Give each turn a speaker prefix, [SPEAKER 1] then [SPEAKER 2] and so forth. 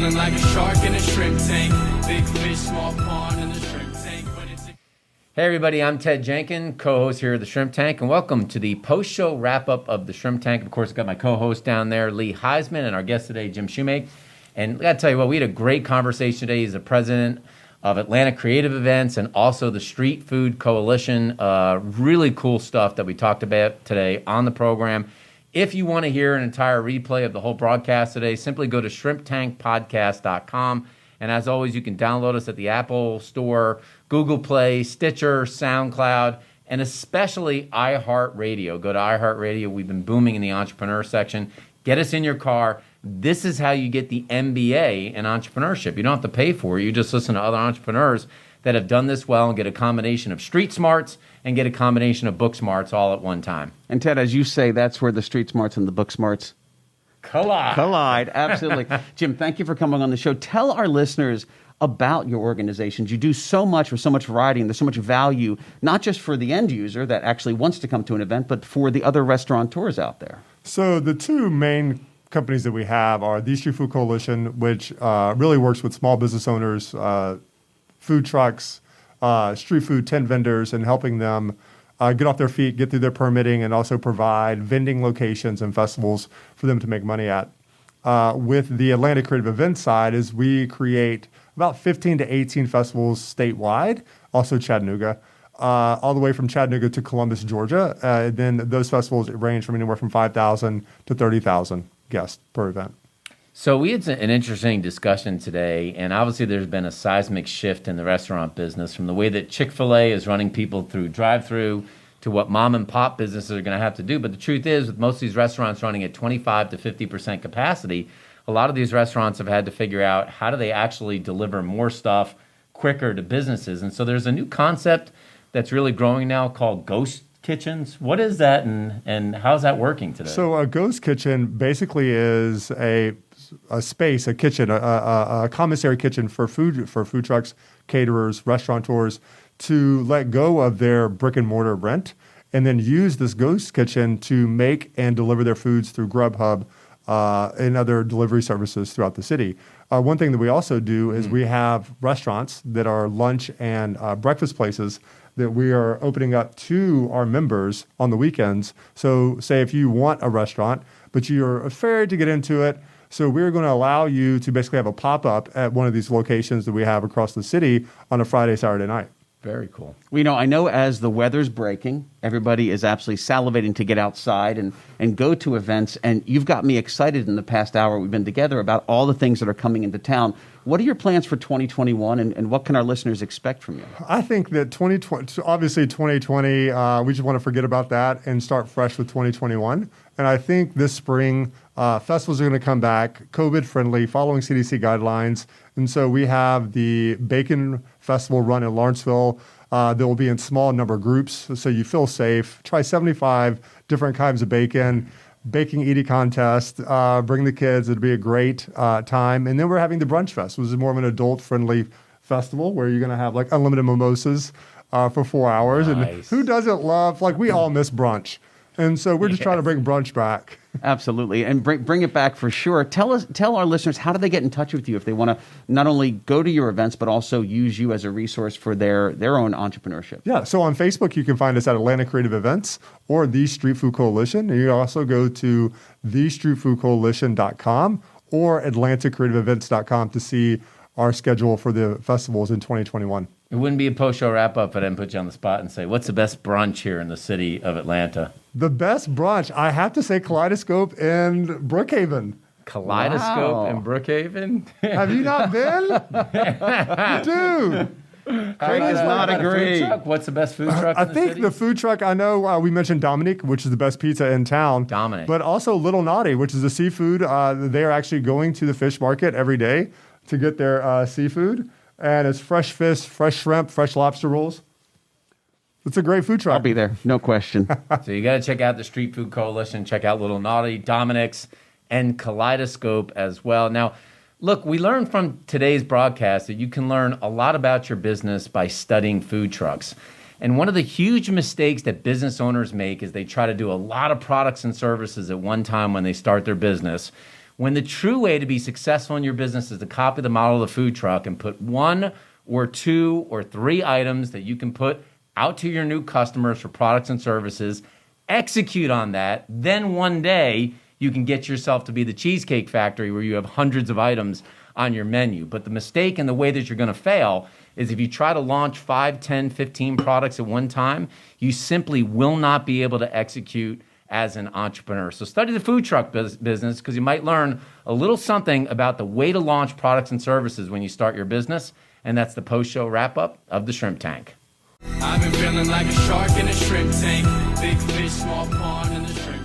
[SPEAKER 1] feeling like a shark in a shrimp tank. Big fish, small pond in the shrimp tank.
[SPEAKER 2] Hey everybody, I'm Ted Jenkin, co-host here at the Shrimp Tank, and welcome to the post-show wrap-up of the Shrimp Tank. Of course, I've got my co-host down there, Lee Heisman, and our guest today, Jim Shumake. And I got to tell you what, we had a great conversation today. He's the president of Atlanta Creative Events and also the Street Food Coalition. Really cool stuff that we talked about today on the program. If you want to hear an entire replay of the whole broadcast today, simply go to shrimptankpodcast.com. And as always, you can download us at the Apple Store, Google Play, Stitcher, SoundCloud, and especially iHeartRadio. Go to iHeartRadio. We've been booming in the entrepreneur section. Get us in your car. This is how you get the MBA in entrepreneurship. You don't have to pay for it. You just listen to other entrepreneurs that have done this well and get a combination of street smarts and get a combination of book smarts all at one time.
[SPEAKER 3] And Ted, as you say, that's where the street smarts and the book smarts collide, absolutely. Jim, thank you for coming on the show. Tell our listeners about your organizations. You do so much with so much variety, and there's so much value, not just for the end user that actually wants to come to an event, but for the other restaurateurs out there.
[SPEAKER 4] So the two main companies that we have are the Street Food Coalition, which really works with small business owners, food trucks, street food tent vendors, and helping them get off their feet, get through their permitting, and also provide vending locations and festivals for them to make money at. With the Atlanta Creative Events side is we create about 15 to 18 festivals statewide, also Chattanooga, all the way from Chattanooga to Columbus, Georgia. Then those festivals range from anywhere from 5,000 to 30,000 guests per event.
[SPEAKER 2] So we had an interesting discussion today, and obviously there's been a seismic shift in the restaurant business from the way that Chick-fil-A is running people through drive-through to what mom and pop businesses are going to have to do. But the truth is, with most of these restaurants running at 25 to 50% capacity, a lot of these restaurants have had to figure out how do they actually deliver more stuff quicker to businesses. And so there's a new concept that's really growing now called ghost kitchens. What is that, and how's that working today?
[SPEAKER 4] So a ghost kitchen basically is a space, a kitchen, a commissary kitchen for food trucks, caterers, restaurateurs to let go of their brick and mortar rent and then use this ghost kitchen to make and deliver their foods through Grubhub and other delivery services throughout the city. One thing that we also do is we have restaurants that are lunch and breakfast places that we are opening up to our members on the weekends. So say if you want a restaurant, but you're afraid to get into it, so we're going to allow you to basically have a pop-up at one of these locations that we have across the city on a Friday, Saturday night.
[SPEAKER 2] Very cool.
[SPEAKER 3] Well, I know as the weather's breaking, everybody is absolutely salivating to get outside and go to events. And you've got me excited in the past hour we've been together about all the things that are coming into town. What are your plans for 2021, and what can our listeners expect from you?
[SPEAKER 4] I think that 2020, obviously 2020, we just want to forget about that and start fresh with 2021. And I think this spring, festivals are going to come back, COVID-friendly, following CDC guidelines. And so we have the Bacon Festival run in Lawrenceville. They will be in small number groups, so you feel safe. Try 75 different kinds of bacon, baking eating contest, bring the kids. It'll be a great time. And then we're having the Brunch Fest, which is more of an adult-friendly festival where you're going to have like unlimited mimosas for 4 hours.
[SPEAKER 2] Nice.
[SPEAKER 4] And who doesn't love, like we all miss brunch. And so we're just trying to bring brunch back.
[SPEAKER 3] Absolutely, and bring it back for sure. Tell our listeners, how do they get in touch with you if they want to not only go to your events but also use you as a resource for their own entrepreneurship?
[SPEAKER 4] Yeah, so on Facebook you can find us at Atlanta Creative Events or the Street Food Coalition, and you also go to thestreetfoodcoalition.com or atlantacreativeevents.com to see our schedule for the festivals in 2021.
[SPEAKER 2] It wouldn't be a post-show wrap-up if I didn't put you on the spot and say, what's the best brunch here in the city of Atlanta?
[SPEAKER 4] The best brunch, I have to say Kaleidoscope in Brookhaven.
[SPEAKER 2] Kaleidoscope in Brookhaven?
[SPEAKER 4] Have you not been? Dude.
[SPEAKER 3] Craig does not agree.
[SPEAKER 2] What's the best food truck
[SPEAKER 4] I
[SPEAKER 2] in the
[SPEAKER 4] think
[SPEAKER 2] city?
[SPEAKER 4] the food truck, I know we mentioned Dominique, which is the best pizza in town.
[SPEAKER 2] Dominic.
[SPEAKER 4] But also Little Naughty, which is a seafood. They are actually going to the fish market every day to get their seafood. And it's fresh fish, fresh shrimp, fresh lobster rolls. It's a great food truck.
[SPEAKER 3] I'll be there, no question.
[SPEAKER 2] So you got to check out the Street Food Coalition, check out Little Naughty, Dominic's, and Kaleidoscope as well. Now, look, we learned from today's broadcast that you can learn a lot about your business by studying food trucks. And one of the huge mistakes that business owners make is they try to do a lot of products and services at one time when they start their business, when the true way to be successful in your business is to copy the model of the food truck and put 1 or 2 or 3 items that you can put out to your new customers for products and services, execute on that, then one day you can get yourself to be the Cheesecake Factory where you have hundreds of items on your menu. But the mistake and the way that you're going to fail is if you try to launch 5, 10, 15 products at one time, you simply will not be able to execute as an entrepreneur. So study the food truck business because you might learn a little something about the way to launch products and services when you start your business. And that's the post-show wrap-up of the Shrimp Tank.
[SPEAKER 1] I've been feeling like a shark in a shrimp tank. Big fish, small pond in the shrimp